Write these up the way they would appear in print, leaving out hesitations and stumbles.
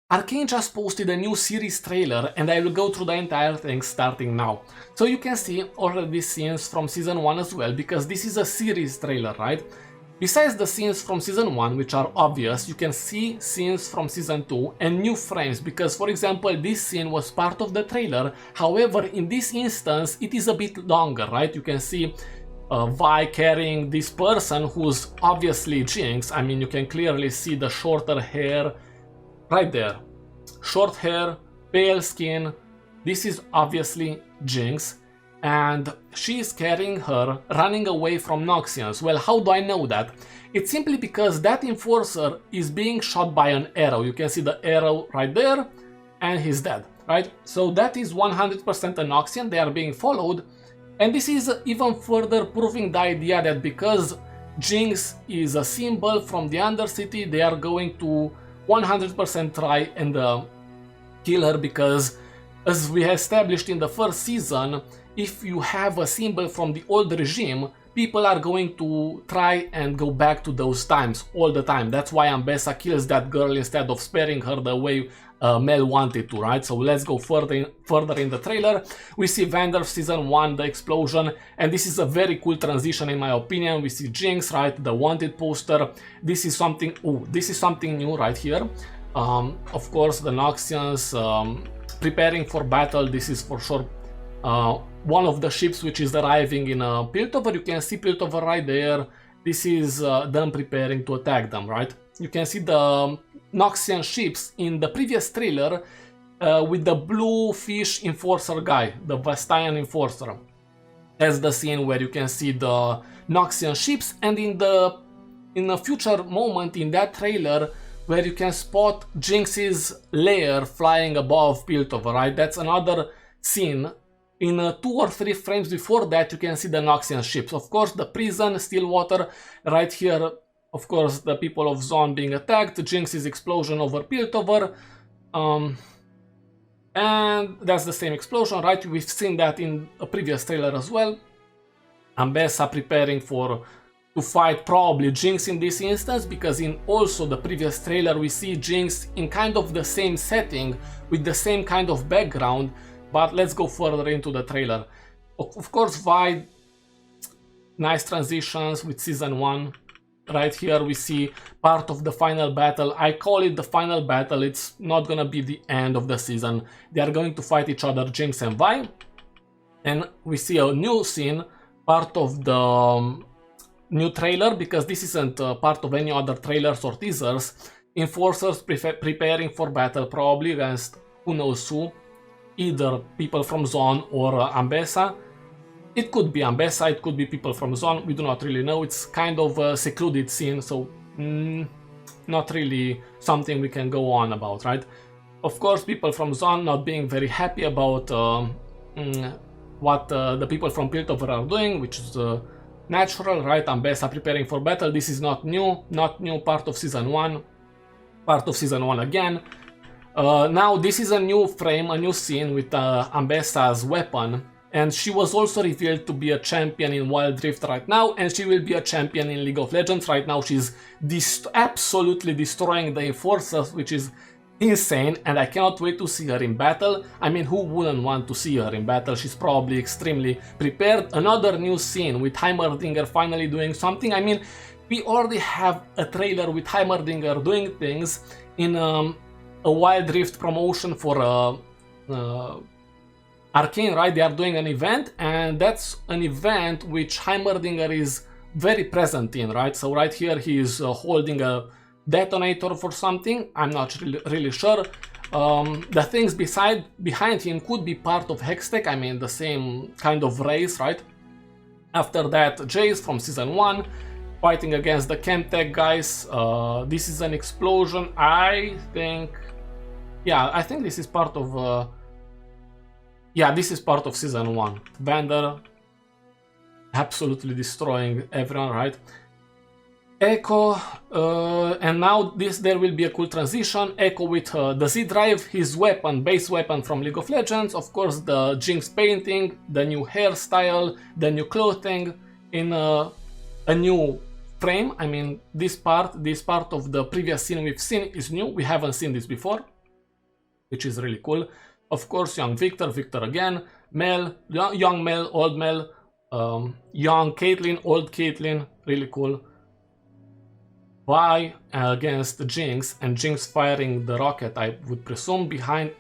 Arcane just posted a new series trailer and I will go through the entire thing starting now. So you can see already scenes from season 1 as well, because this is a series trailer, right? Besides the scenes from season 1, which are obvious, you can see scenes from season 2 and new frames, because for example this scene was part of the trailer, however in this instance it is a bit longer, right? You can see Vi carrying this person who's obviously Jinx. I mean, you can clearly see the shorter hair right there. Short hair, pale skin, this is obviously Jinx, and she is carrying her, running away from Noxians. Well, how do I know that? It's simply because that Enforcer is being shot by an arrow. You can see the arrow right there, and he's dead, right? So that is 100% a Noxian, they are being followed, and this is even further proving the idea that because Jinx is a symbol from the Undercity, they are going to 100% try and kill her, because as we established in the first season, if you have a symbol from the old regime, people are going to try and go back to those times all the time. That's why Ambessa kills that girl instead of sparing her the way Mel wanted to, right? So let's go further in the trailer. We see Vander season 1, the explosion, and this is a very cool transition in my opinion. We see Jinx, right, the wanted poster. This is something, this is something new right here. Of course, the Noxians preparing for battle. This is for sure one of the ships which is arriving in Piltover. You can see Piltover right there. This is them preparing to attack them, right? You can see the Noxian ships in the previous trailer with the blue fish enforcer guy, the Vastayan enforcer. That's the scene where you can see the Noxian ships, and in a future moment in that trailer where you can spot Jinx's lair flying above Piltover, right? That's another scene. In 2 or 3 frames before that, you can see the Noxian ships. Of course, the prison, Stillwater, right here. Of course, the people of Zone being attacked, Jinx's explosion over Piltover, and that's the same explosion, right? We've seen that in a previous trailer as well. Ambessa preparing to fight probably Jinx in this instance, because in also the previous trailer we see Jinx in kind of the same setting with the same kind of background. But let's go further into the trailer. Of course, Vi, nice transitions with season 1. Right here we see part of the final battle. I call it the final battle. It's not gonna be the end of the season. They are going to fight each other, Jinx and Vi. And we see a new scene, part of the new trailer, because this isn't part of any other trailers or teasers. Enforcers preparing for battle, probably against who knows who. Either people from Zone or Ambessa. It could be Ambessa, it could be people from Zone, we do not really know. It's kind of a secluded scene, so not really something we can go on about, right? Of course, people from Zone not being very happy about what the people from Piltover are doing, which is natural, right? Ambessa preparing for battle. This is not new, part of season 1, part of season 1 again. Now this is a new frame, a new scene with Ambessa's weapon, and she was also revealed to be a champion in Wild Rift right now, and she will be a champion in League of Legends. Right now she's absolutely destroying the Enforcers, which is insane, and I cannot wait to see her in battle. I mean, who wouldn't want to see her in battle? She's probably extremely prepared. Another new scene with Heimerdinger finally doing something. I mean, we already have a trailer with Heimerdinger doing things in a Wild Rift promotion for Arcane, right? They are doing an event, and that's an event which Heimerdinger is very present in, right? So right here he is holding a detonator for something. I'm not really sure. The things behind him could be part of Hextech, I mean the same kind of race, right? After that, Jace from season 1 fighting against the Chemtech guys. This is an explosion, I think. Yeah, I think this is part of yeah, this is part of season 1. Vander absolutely destroying everyone, right? Echo, and now there will be a cool transition. Echo with the Z-Drive, his weapon, base weapon from League of Legends. Of course, the Jinx painting, the new hairstyle, the new clothing in a new frame. I mean, this part of the previous scene we've seen is new. We haven't seen this before. which is really cool. Of course, young Victor, Victor again, Mel, young Mel, old Mel, young Caitlyn, old Caitlyn, really cool. Vi against Jinx, and Jinx firing the rocket, I would presume, behind,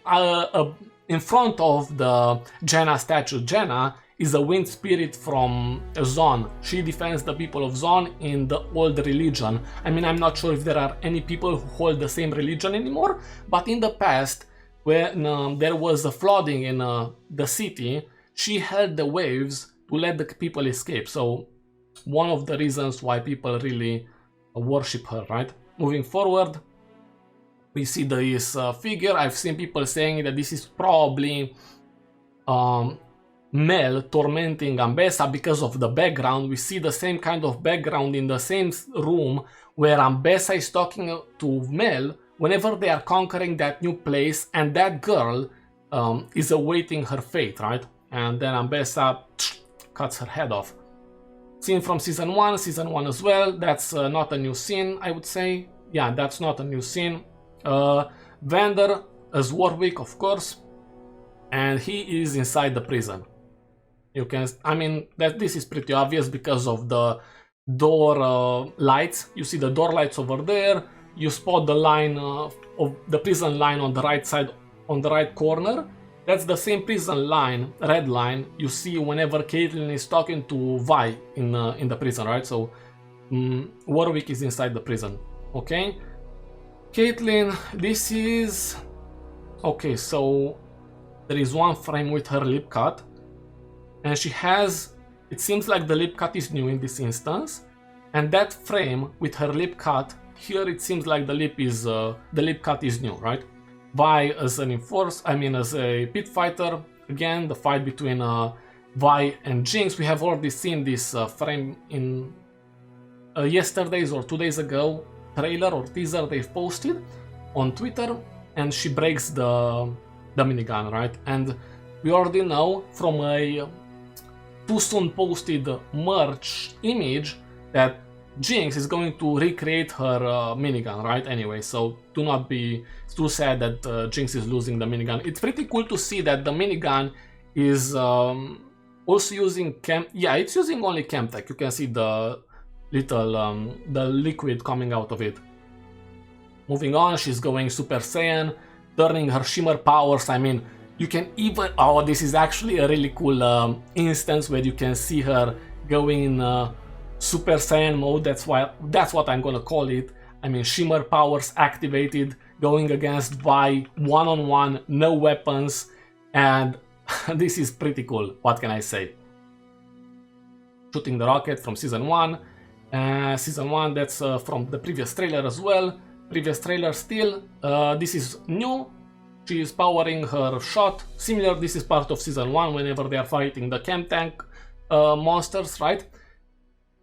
in front of the Jaina statue. Jaina is a wind spirit from Zon. She defends the people of Zon in the old religion. I mean, I'm not sure if there are any people who hold the same religion anymore, but in the past, when there was a flooding in the city, she held the waves to let the people escape. So one of the reasons why people really worship her, right? Moving forward, we see this figure. I've seen people saying that this is probably Mel tormenting Ambessa because of the background. We see the same kind of background in the same room where Ambessa is talking to Mel whenever they are conquering that new place, and that girl is awaiting her fate, right? And then Ambessa cuts her head off. Scene from season 1 as well. That's not a new scene, I would say. Yeah, that's not a new scene. Vander as Warwick, of course, and he is inside the prison. You can, I mean, that this is pretty obvious because of the door lights. You see the door lights over there. You spot the line of the prison line on the right side, on the right corner. That's the same prison line, red line, you see whenever Caitlyn is talking to Vi in the prison, right? So Warwick is inside the prison, okay? Caitlyn, this is... Okay, so there is one frame with her lip cut, and she has... It seems like the lip cut is new in this instance, and that frame with her lip cut, here it seems like the lip cut is new, right? Vi as an as a pit fighter. Again, the fight between Vi and Jinx. We have already seen this frame in yesterday's or 2 days ago trailer or teaser they've posted on Twitter, and she breaks the minigun, right? And we already know from a too soon posted merch image that Jinx is going to recreate her minigun, right? Anyway, so do not be too sad that Jinx is losing the minigun. It's pretty cool to see that the minigun is also using it's using only Chemtech. You can see the little the liquid coming out of it. Moving on, she's going Super Saiyan, turning her shimmer powers. I mean, you can even... Oh, this is actually a really cool instance where you can see her going in Super Saiyan mode. That's what I'm gonna call it. I mean, shimmer powers activated, going against Vi one-on-one, no weapons, and this is pretty cool. What can I say? Shooting the rocket from season 1. Season 1, that's from the previous trailer as well. Previous trailer still. This is new. She is powering her shot. Similar, this is part of season 1 whenever they are fighting the Chem Tank monsters, right?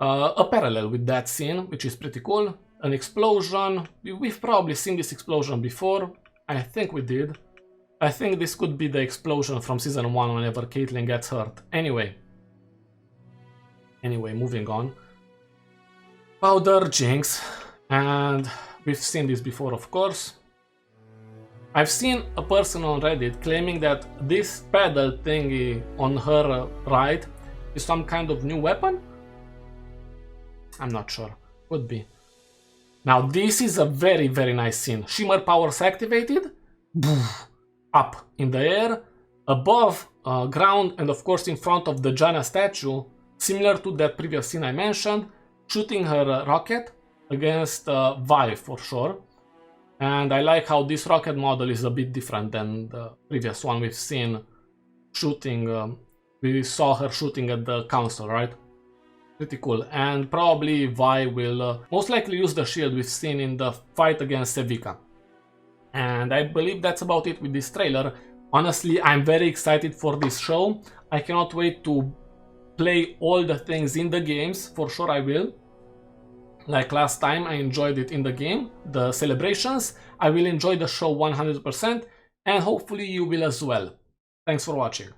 A parallel with that scene, which is pretty cool. An explosion. We've probably seen this explosion before. I think we did. I think this could be the explosion from season 1 whenever Caitlyn gets hurt. Anyway, moving on. Powder Jinx. And we've seen this before, of course. I've seen a person on Reddit claiming that this pedal thingy on her right is some kind of new weapon. I'm not sure. Could be. Now this is a very, very nice scene. Shimmer powers activated. Up in the air, above ground, and of course in front of the Jaina statue, similar to that previous scene I mentioned, shooting her rocket against Vi for sure. And I like how this rocket model is a bit different than the previous one we've seen shooting. We saw her shooting at the council, right? Pretty cool. And probably Vi will most likely use the shield we've seen in the fight against Sevika. And I believe that's about it with this trailer. Honestly, I'm very excited for this show. I cannot wait to play all the things in the games. For sure I will. Like last time, I enjoyed it in the game, the celebrations. I will enjoy the show 100%, and hopefully you will as well. Thanks for watching.